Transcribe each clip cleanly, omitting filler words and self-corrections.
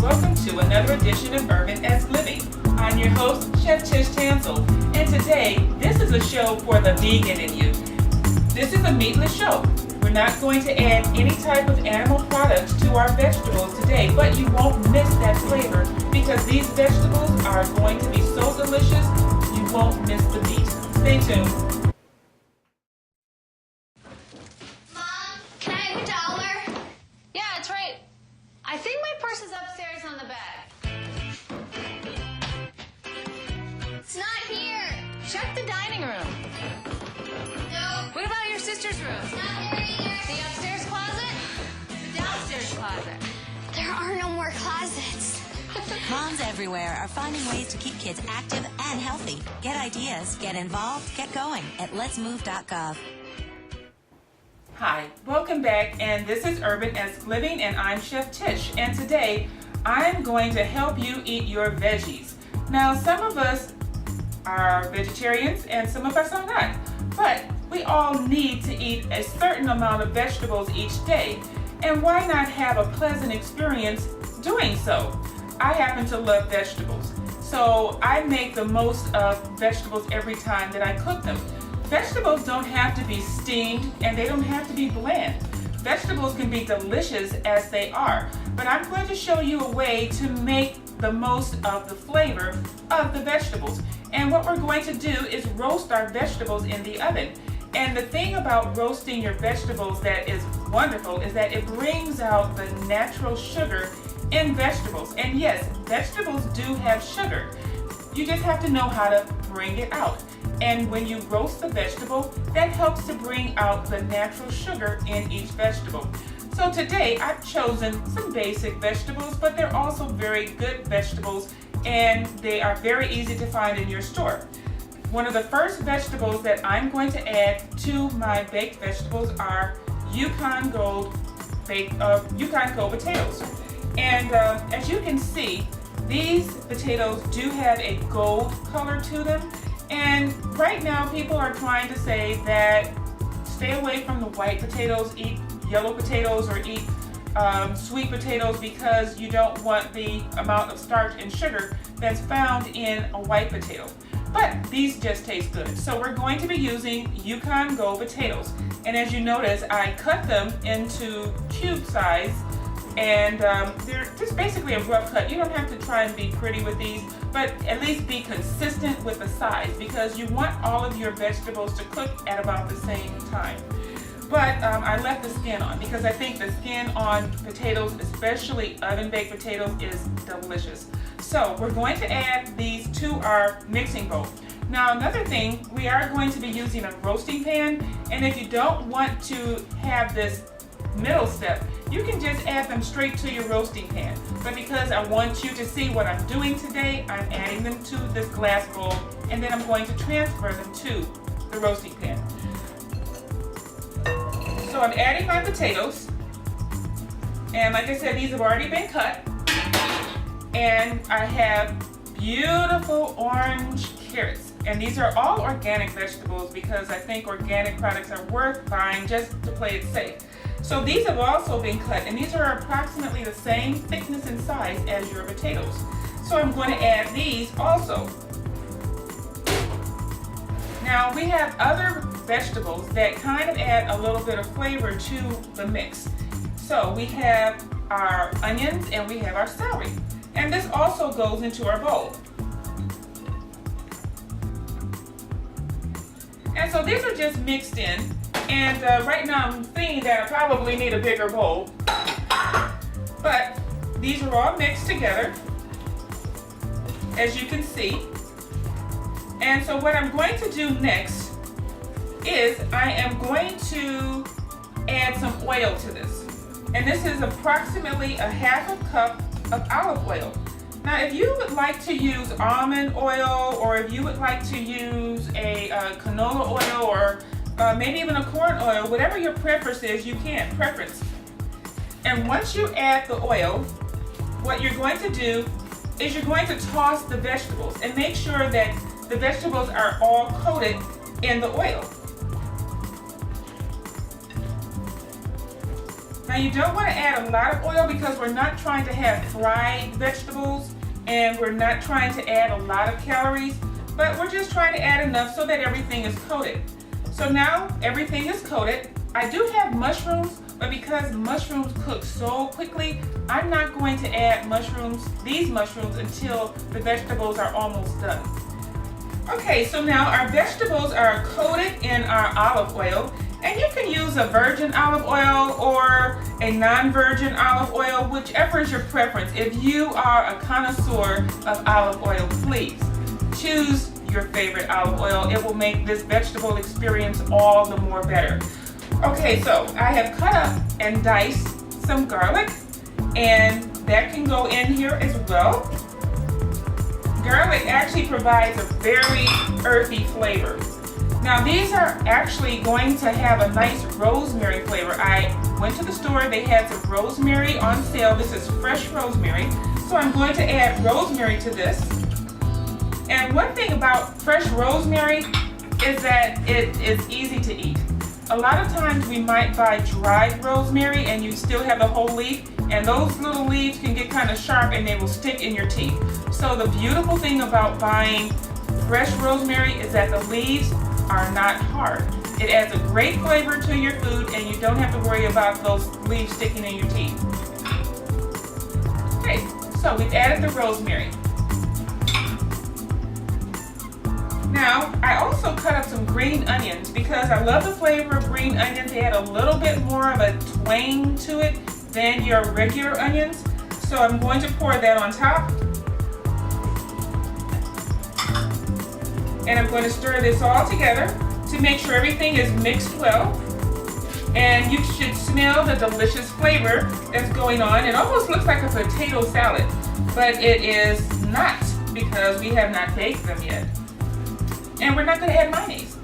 Welcome to another edition of URBANesque Living. I'm your host, Chef Tish Tansil, and today, this is a show for the vegan in you. This is a meatless show. We're not going to add any type of animal products to our vegetables today, but you won't miss that flavor because these vegetables are going to be so delicious, you won't miss the beat. Stay tuned. Mom, can I have $1? Yeah, it's right. I think my purse is upstairs on the bed. It's not here. Check the dining room. No. What about your sister's room? It's not there either. The upstairs closet? The downstairs closet? There are no more closets. Moms everywhere are finding ways to keep kids active and healthy. Get ideas, get involved, get going at letsmove.gov. Hi, welcome back, and this is URBANesque Living, and I'm Chef Tish, and today I'm going to help you eat your veggies. Now, some of us are vegetarians and some of us are not, but we all need to eat a certain amount of vegetables each day, and why not have a pleasant experience doing so? I happen to love vegetables, so I make the most of vegetables every time that I cook them. Vegetables don't have to be steamed and they don't have to be bland. Vegetables can be delicious as they are, but I'm going to show you a way to make the most of the flavor of the vegetables. And what we're going to do is roast our vegetables in the oven. And the thing about roasting your vegetables that is wonderful is that it brings out the natural sugar in vegetables. And yes, vegetables do have sugar. You just have to know how to bring it out. And when you roast the vegetable, that helps to bring out the natural sugar in each vegetable. So today I've chosen some basic vegetables, but they're also very good vegetables and they are very easy to find in your store. One of the first vegetables that I'm going to add to my baked vegetables are Yukon Gold potatoes. And as you can see, these potatoes do have a gold color to them. And right now people are trying to say that stay away from the white potatoes, eat yellow potatoes or eat sweet potatoes because you don't want the amount of starch and sugar that's found in a white potato. But these just taste good. So we're going to be using Yukon Gold potatoes. And as you notice, I cut them into cube size and they're just basically a rough cut. You don't have to try and be pretty with these, but at least be consistent with the size because you want all of your vegetables to cook at about the same time. But I left the skin on because I think the skin on potatoes, especially oven-baked potatoes, is delicious. So we're going to add these to our mixing bowl. Now another thing, we are going to be using a roasting pan, and if you don't want to have this middle step, you can just add them straight to your roasting pan. But because I want you to see what I'm doing today, I'm adding them to this glass bowl and then I'm going to transfer them to the roasting pan. So I'm adding my potatoes, and like I said, these have already been cut, and I have beautiful orange carrots. And these are all organic vegetables because I think organic products are worth buying just to play it safe. So these have also been cut, and these are approximately the same thickness and size as your potatoes. So I'm going to add these also. Now we have other vegetables that kind of add a little bit of flavor to the mix. So we have our onions and we have our celery. And this also goes into our bowl. And so these are just mixed in. And right now I'm thinking that I probably need a bigger bowl. But these are all mixed together, as you can see. And so what I'm going to do next is I am going to add some oil to this. And this is approximately a half a cup of olive oil. Now if you would like to use almond oil, or if you would like to use a canola oil, or maybe even a corn oil, whatever your preference is, you can, preference. And once you add the oil, what you're going to do is you're going to toss the vegetables and make sure that the vegetables are all coated in the oil. Now you don't want to add a lot of oil because we're not trying to have fried vegetables and we're not trying to add a lot of calories, but we're just trying to add enough so that everything is coated. So now everything is coated. I do have mushrooms, but because mushrooms cook so quickly, I'm not going to add these mushrooms until the vegetables are almost done. Okay, so now our vegetables are coated in our olive oil, and you can use a virgin olive oil or a non-virgin olive oil, whichever is your preference. If you are a connoisseur of olive oil, please choose your favorite olive oil. It will make this vegetable experience all the more better. Okay, so I have cut up and diced some garlic, and that can go in here as well. Garlic actually provides a very earthy flavor. Now these are actually going to have a nice rosemary flavor. I went to the store, they had some rosemary on sale. This is fresh rosemary. So I'm going to add rosemary to this. And one thing about fresh rosemary is that it is easy to eat. A lot of times we might buy dried rosemary and you still have the whole leaf, and those little leaves can get kind of sharp and they will stick in your teeth. So the beautiful thing about buying fresh rosemary is that the leaves are not hard. It adds a great flavor to your food and you don't have to worry about those leaves sticking in your teeth. Okay, so we've added the rosemary. Now, I also cut up some green onions because I love the flavor of green onions. They add a little bit more of a twang to it than your regular onions. So I'm going to pour that on top. And I'm going to stir this all together to make sure everything is mixed well. And you should smell the delicious flavor that's going on. It almost looks like a potato salad, but it is not because we have not baked them yet. And we're not going to add mayonnaise.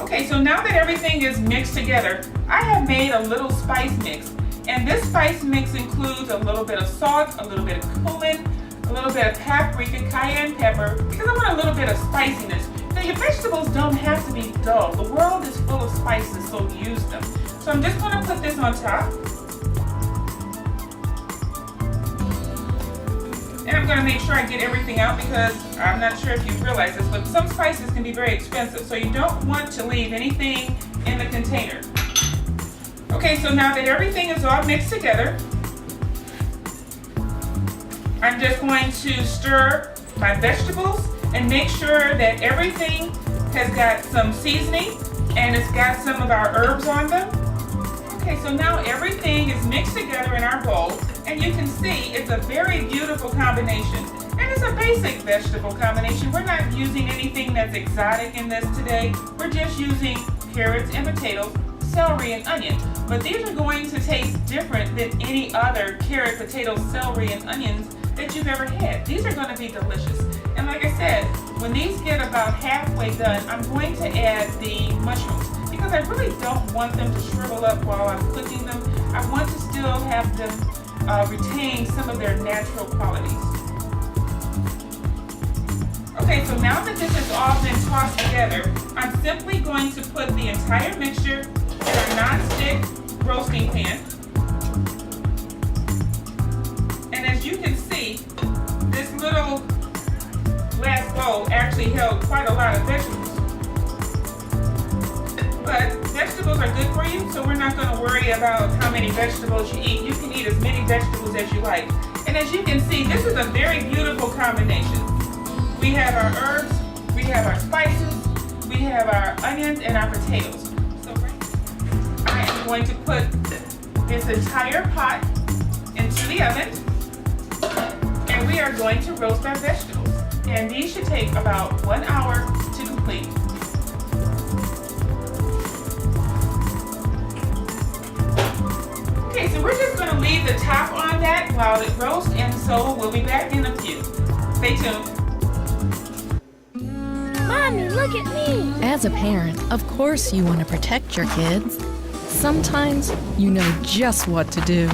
Okay, so now that everything is mixed together, I have made a little spice mix. And this spice mix includes a little bit of salt, a little bit of cumin, a little bit of paprika, cayenne pepper, because I want a little bit of spiciness. Now your vegetables don't have to be dull. The world is full of spices, so use them. So I'm just going to put this on top. And I'm going to make sure I get everything out because I'm not sure if you realize this, but some spices can be very expensive, so you don't want to leave anything in the container. Okay, so now that everything is all mixed together, I'm just going to stir my vegetables and make sure that everything has got some seasoning and it's got some of our herbs on them. Okay, so now everything is mixed together in our bowl, and you can see it's a very beautiful combination. And it's a basic vegetable combination. We're not using anything that's exotic in this today. We're just using carrots and potatoes, celery and onion. But these are going to taste different than any other carrot, potatoes, celery and onions that you've ever had. These are going to be delicious. And like I said, when these get about halfway done, I'm going to add the mushrooms because I really don't want them to shrivel up while I'm cooking them. I want to still have them retain some of their natural qualities. Okay, so now that this has all been tossed together, I'm simply going to put the entire mixture in a non-stick roasting pan. And as you can see, this little glass bowl actually held quite a lot of vegetables. But vegetables are good for you, so we're not going to worry about how many vegetables you eat. You can eat as many vegetables as you like. And as you can see, this is a very beautiful combination. We have our herbs, we have our spices, we have our onions and our potatoes. So I am going to put this entire pot into the oven, and we are going to roast our vegetables. And these should take about 1 hour to complete. Okay, so we're just going to leave the top on that while it roasts, and so we'll be back in a few. Stay tuned. Mommy, look at me! As a parent, of course you want to protect your kids. Sometimes you know just what to do.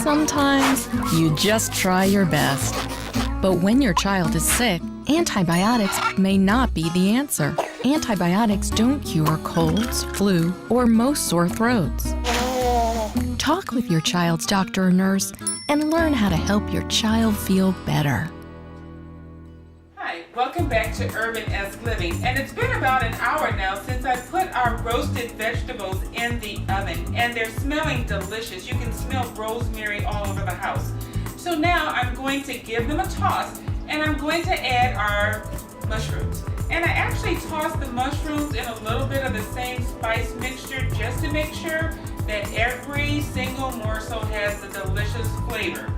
Sometimes you just try your best. But when your child is sick, antibiotics may not be the answer. Antibiotics don't cure colds, flu, or most sore throats. Talk with your child's doctor or nurse and learn how to help your child feel better. Hi, welcome back to URBANesque Living, and it's been about an hour now since I put our roasted vegetables in the oven, and they're smelling delicious. You can smell rosemary all over the house. So now I'm going to give them a toss, and I'm going to add our mushrooms. And I actually tossed the mushrooms in a little bit of the same spice mixture just to make sure that every single morsel has the delicious flavor.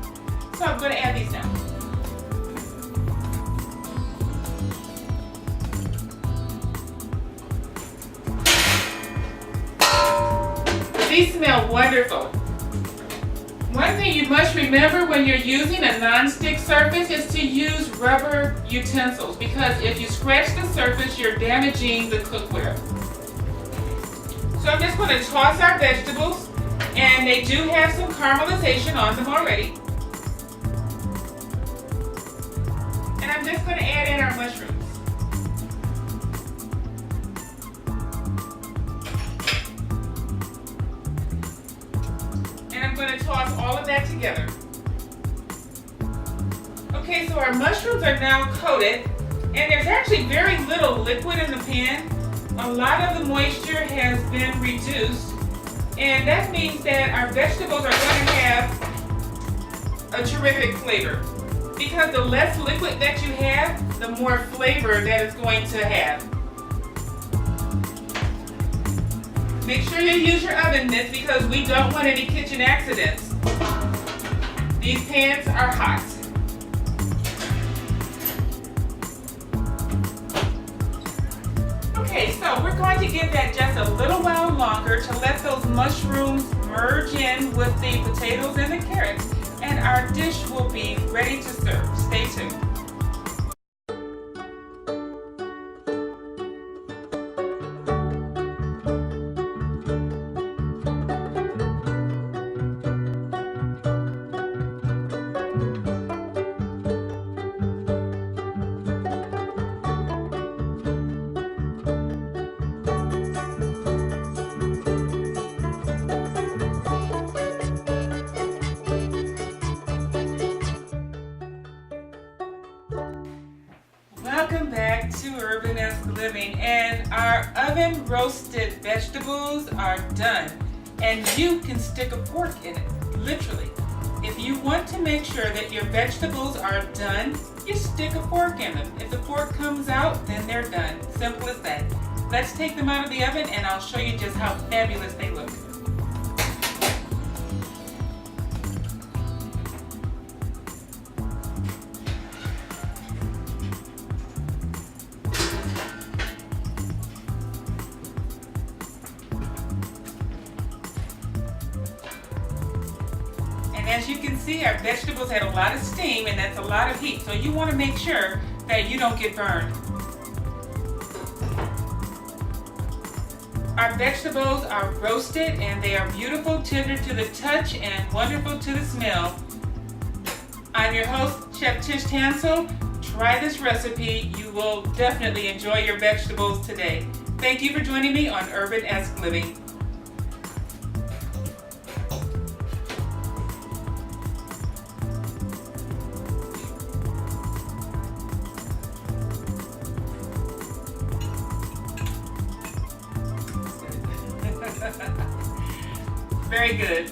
So I'm going to add these now. These smell wonderful. One thing you must remember when you're using a non-stick surface is to use rubber utensils, because if you scratch the surface, you're damaging the cookware. So I'm just going to toss our vegetables, and they do have some caramelization on them already. And I'm just going to add in our mushrooms. I'm going to toss all of that together. Okay, so our mushrooms are now coated, and there's actually very little liquid in the pan. A lot of the moisture has been reduced, and that means that our vegetables are going to have a terrific flavor. Because the less liquid that you have, the more flavor that it's going to have. Make sure you use your oven mitts because we don't want any kitchen accidents. These pans are hot. Okay, so we're going to give that just a little while longer to let those mushrooms merge in with the potatoes and the carrots, and our dish will be ready to serve. Stay tuned. Welcome back to URBANesque Living, and our oven roasted vegetables are done, and you can stick a fork in it, literally. If you want to make sure that your vegetables are done, you stick a fork in them. If the fork comes out, then they're done. Simple as that. Let's take them out of the oven and I'll show you just how fabulous they look. And as you can see, our vegetables had a lot of steam, and that's a lot of heat. So you want to make sure that you don't get burned. Our vegetables are roasted, and they are beautiful, tender to the touch, and wonderful to the smell. I'm your host, Chef Tish Tansil. Try this recipe. You will definitely enjoy your vegetables today. Thank you for joining me on URBANesque Living. Very good.